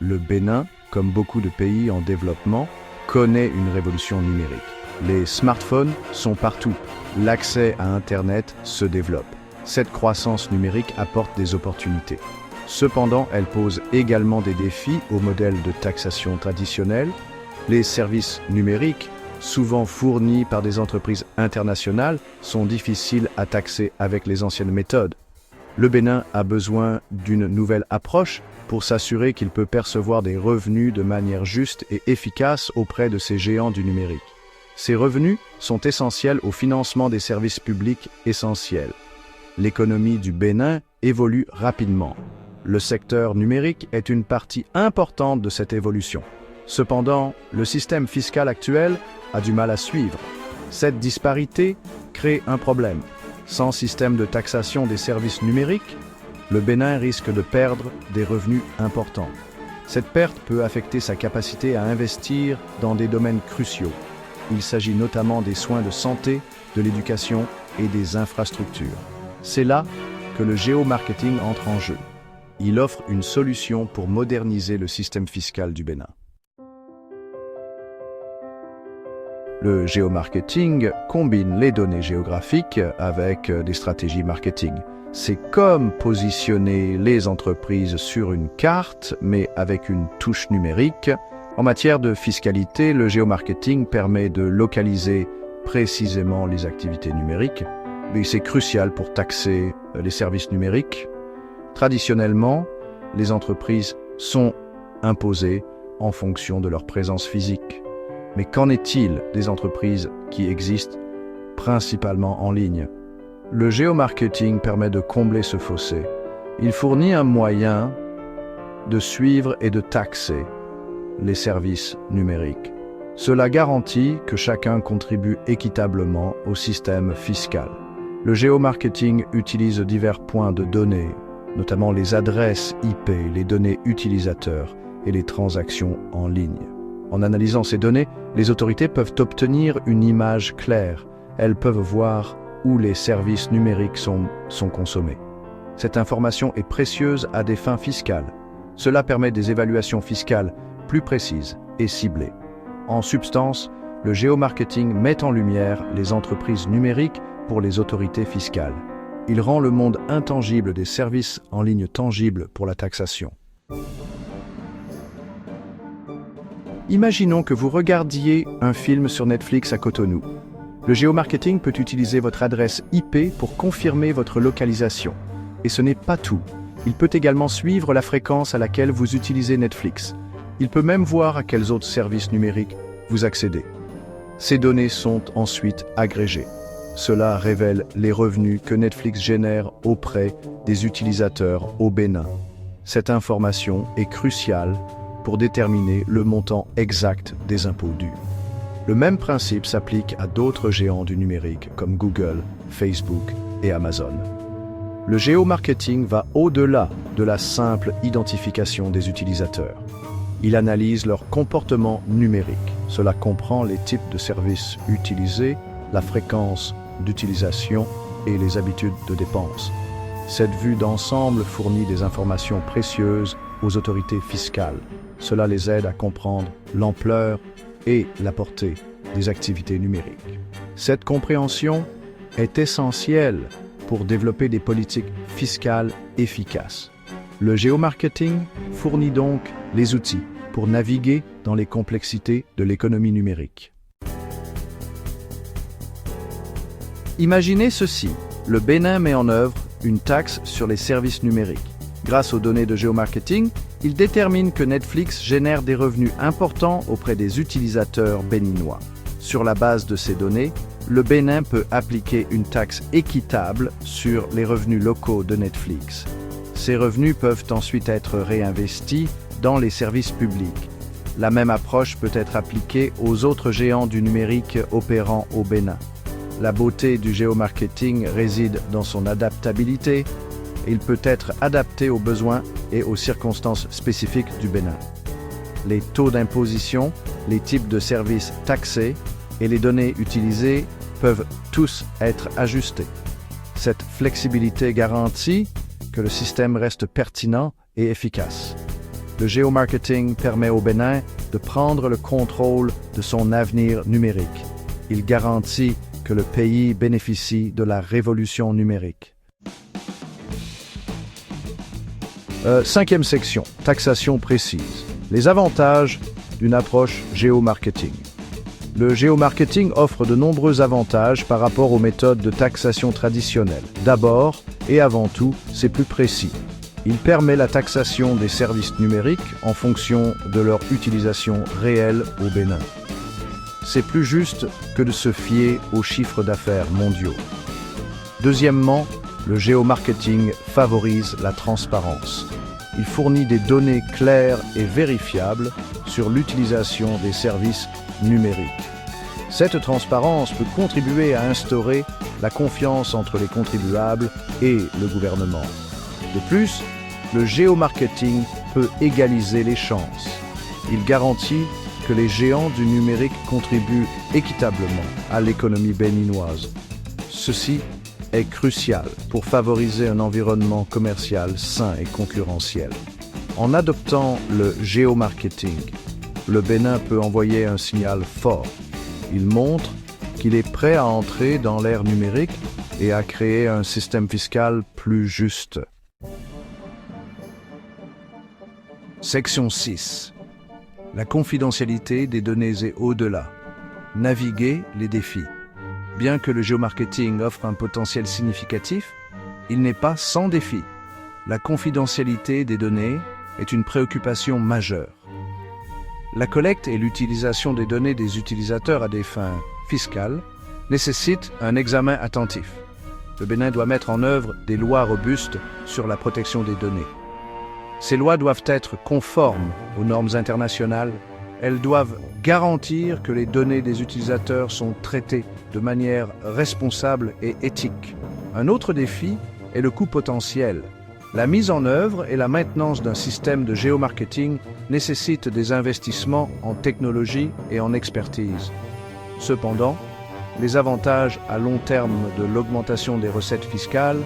Le Bénin, comme beaucoup de pays en développement, connaît une révolution numérique. Les smartphones sont partout. L'accès à Internet se développe. Cette croissance numérique apporte des opportunités. Cependant, elle pose également des défis au modèle de taxation traditionnel. Les services numériques, souvent fournis par des entreprises internationales, sont difficiles à taxer avec les anciennes méthodes. Le Bénin a besoin d'une nouvelle approche pour s'assurer qu'il peut percevoir des revenus de manière juste et efficace auprès de ces géants du numérique. Ces revenus sont essentiels au financement des services publics essentiels. L'économie du Bénin évolue rapidement. Le secteur numérique est une partie importante de cette évolution. Cependant, le système fiscal actuel a du mal à suivre. Cette disparité crée un problème. Sans système de taxation des services numériques, le Bénin risque de perdre des revenus importants. Cette perte peut affecter sa capacité à investir dans des domaines cruciaux. Il s'agit notamment des soins de santé, de l'éducation et des infrastructures. C'est là que le géomarketing entre en jeu. Il offre une solution pour moderniser le système fiscal du Bénin. Le géomarketing combine les données géographiques avec des stratégies marketing. C'est comme positionner les entreprises sur une carte, mais avec une touche numérique. En matière de fiscalité, le géomarketing permet de localiser précisément les activités numériques, mais c'est crucial pour taxer les services numériques. Traditionnellement, les entreprises sont imposées en fonction de leur présence physique. Mais qu'en est-il des entreprises qui existent principalement en ligne? Le géomarketing permet de combler ce fossé. Il fournit un moyen de suivre et de taxer les services numériques. Cela garantit que chacun contribue équitablement au système fiscal. Le géomarketing utilise divers points de données, notamment les adresses IP, les données utilisateurs et les transactions en ligne. En analysant ces données, les autorités peuvent obtenir une image claire. Elles peuvent voir où les services numériques sont consommés. Cette information est précieuse à des fins fiscales. Cela permet des évaluations fiscales plus précises et ciblées. En substance, le géomarketing met en lumière les entreprises numériques pour les autorités fiscales. Il rend le monde intangible des services en ligne tangible pour la taxation. Imaginons que vous regardiez un film sur Netflix à Cotonou. Le géomarketing peut utiliser votre adresse IP pour confirmer votre localisation. Et ce n'est pas tout. Il peut également suivre la fréquence à laquelle vous utilisez Netflix. Il peut même voir à quels autres services numériques vous accédez. Ces données sont ensuite agrégées. Cela révèle les revenus que Netflix génère auprès des utilisateurs au Bénin. Cette information est cruciale pour déterminer le montant exact des impôts dus. Le même principe s'applique à d'autres géants du numérique comme Google, Facebook et Amazon. Le géomarketing va au-delà de la simple identification des utilisateurs. Il analyse leur comportement numérique. Cela comprend les types de services utilisés, la fréquence d'utilisation et les habitudes de dépenses. Cette vue d'ensemble fournit des informations précieuses aux autorités fiscales. Cela les aide à comprendre l'ampleur et la portée des activités numériques. Cette compréhension est essentielle pour développer des politiques fiscales efficaces. Le géomarketing fournit donc les outils pour naviguer dans les complexités de l'économie numérique. Imaginez ceci, le Bénin met en œuvre une taxe sur les services numériques. Grâce aux données de géomarketing, il détermine que Netflix génère des revenus importants auprès des utilisateurs béninois. Sur la base de ces données, le Bénin peut appliquer une taxe équitable sur les revenus locaux de Netflix. Ces revenus peuvent ensuite être réinvestis dans les services publics. La même approche peut être appliquée aux autres géants du numérique opérant au Bénin. La beauté du géomarketing réside dans son adaptabilité. Il peut être adapté aux besoins et aux circonstances spécifiques du Bénin. Les taux d'imposition, les types de services taxés et les données utilisées peuvent tous être ajustés. Cette flexibilité garantit que le système reste pertinent et efficace. le géomarketing permet au Bénin de prendre le contrôle de son avenir numérique. Il garantit que le pays bénéficie de la révolution numérique. Cinquième section, taxation précise. Les avantages d'une approche géomarketing. Le géomarketing offre de nombreux avantages par rapport aux méthodes de taxation traditionnelles. D'abord et avant tout, c'est plus précis. Il permet la taxation des services numériques en fonction de leur utilisation réelle au Bénin. C'est plus juste que de se fier aux chiffres d'affaires mondiaux. Deuxièmement, le géomarketing favorise la transparence. Il fournit des données claires et vérifiables sur l'utilisation des services numériques. Cette transparence peut contribuer à instaurer la confiance entre les contribuables et le gouvernement. De plus, le géomarketing peut égaliser les chances. Il garantit que les géants du numérique contribuent équitablement à l'économie béninoise. Ceci est crucial pour favoriser un environnement commercial sain et concurrentiel. En adoptant le géomarketing, le Bénin peut envoyer un signal fort. Il montre qu'il est prêt à entrer dans l'ère numérique et à créer un système fiscal plus juste. Section 6. La confidentialité des données et au-delà. Naviguer les défis. Bien que le géomarketing offre un potentiel significatif, il n'est pas sans défi. La confidentialité des données est une préoccupation majeure. La collecte et l'utilisation des données des utilisateurs à des fins fiscales nécessitent un examen attentif. Le Bénin doit mettre en œuvre des lois robustes sur la protection des données. Ces lois doivent être conformes aux normes internationales. Elles doivent garantir que les données des utilisateurs sont traitées de manière responsable et éthique. Un autre défi est le coût potentiel. La mise en œuvre et la maintenance d'un système de géomarketing nécessitent des investissements en technologie et en expertise. Cependant, les avantages à long terme de l'augmentation des recettes fiscales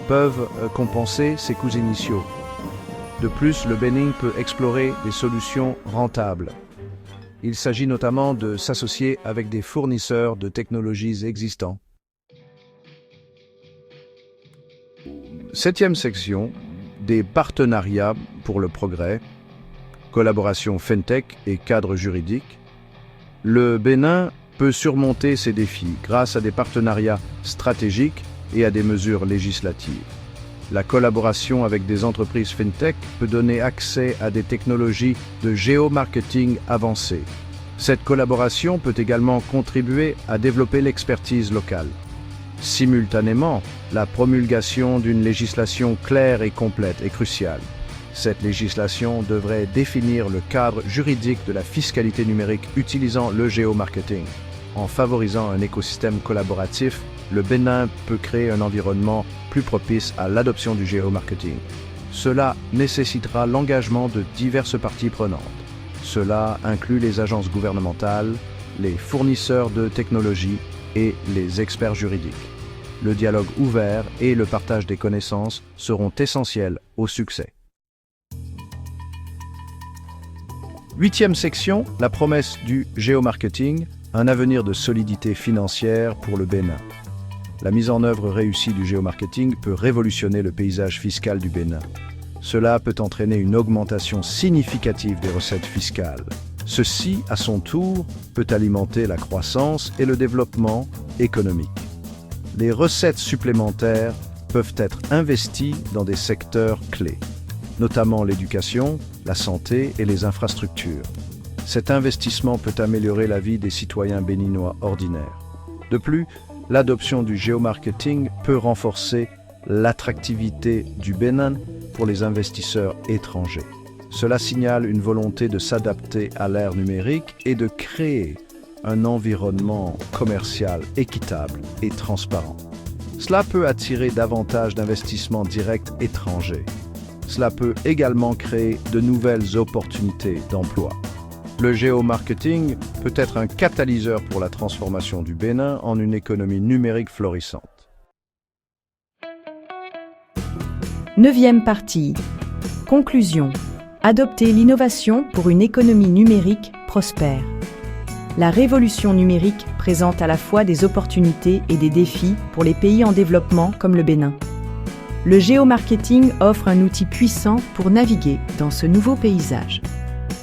peuvent compenser ces coûts initiaux. De plus, le Bénin peut explorer des solutions rentables. Il s'agit notamment de s'associer avec des fournisseurs de technologies existants. Septième section, des partenariats pour le progrès, collaboration FinTech et cadre juridique. Le Bénin peut surmonter ces défis grâce à des partenariats stratégiques et à des mesures législatives. La collaboration avec des entreprises FinTech peut donner accès à des technologies de géomarketing avancées. Cette collaboration peut également contribuer à développer l'expertise locale. Simultanément, la promulgation d'une législation claire et complète est cruciale. Cette législation devrait définir le cadre juridique de la fiscalité numérique utilisant le géomarketing. En favorisant un écosystème collaboratif, le Bénin peut créer un environnement plus propice à l'adoption du géomarketing. Cela nécessitera l'engagement de diverses parties prenantes. Cela inclut les agences gouvernementales, les fournisseurs de technologies et les experts juridiques. Le dialogue ouvert et le partage des connaissances seront essentiels au succès. Huitième section, la promesse du géomarketing, un avenir de solidité financière pour le Bénin. La mise en œuvre réussie du géomarketing peut révolutionner le paysage fiscal du Bénin. Cela peut entraîner une augmentation significative des recettes fiscales. Ceci, à son tour, peut alimenter la croissance et le développement économique. Les recettes supplémentaires peuvent être investies dans des secteurs clés, notamment l'éducation, la santé et les infrastructures. Cet investissement peut améliorer la vie des citoyens béninois ordinaires. De plus, l'adoption du géomarketing peut renforcer l'attractivité du Bénin pour les investisseurs étrangers. Cela signale une volonté de s'adapter à l'ère numérique et de créer un environnement commercial équitable et transparent. Cela peut attirer davantage d'investissements directs étrangers. Cela peut également créer de nouvelles opportunités d'emploi. Le géomarketing peut être un catalyseur pour la transformation du Bénin en une économie numérique florissante. 9e partie. Conclusion. Adopter l'innovation pour une économie numérique prospère. La révolution numérique présente à la fois des opportunités et des défis pour les pays en développement comme le Bénin. Le géomarketing offre un outil puissant pour naviguer dans ce nouveau paysage.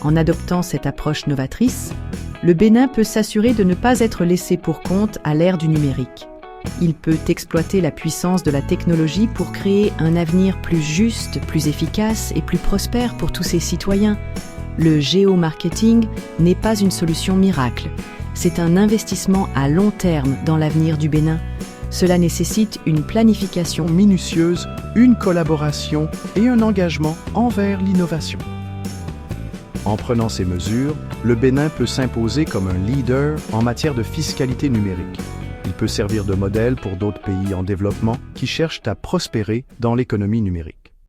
En adoptant cette approche novatrice, le Bénin peut s'assurer de ne pas être laissé pour compte à l'ère du numérique. Il peut exploiter la puissance de la technologie pour créer un avenir plus juste, plus efficace et plus prospère pour tous ses citoyens. Le géomarketing n'est pas une solution miracle, c'est un investissement à long terme dans l'avenir du Bénin. Cela nécessite une planification Minutieuse, une collaboration et un engagement envers l'innovation. En prenant ces mesures, le Bénin peut s'imposer comme un leader en matière de fiscalité numérique. Il peut servir de modèle pour d'autres pays en développement qui cherchent à prospérer dans l'économie numérique.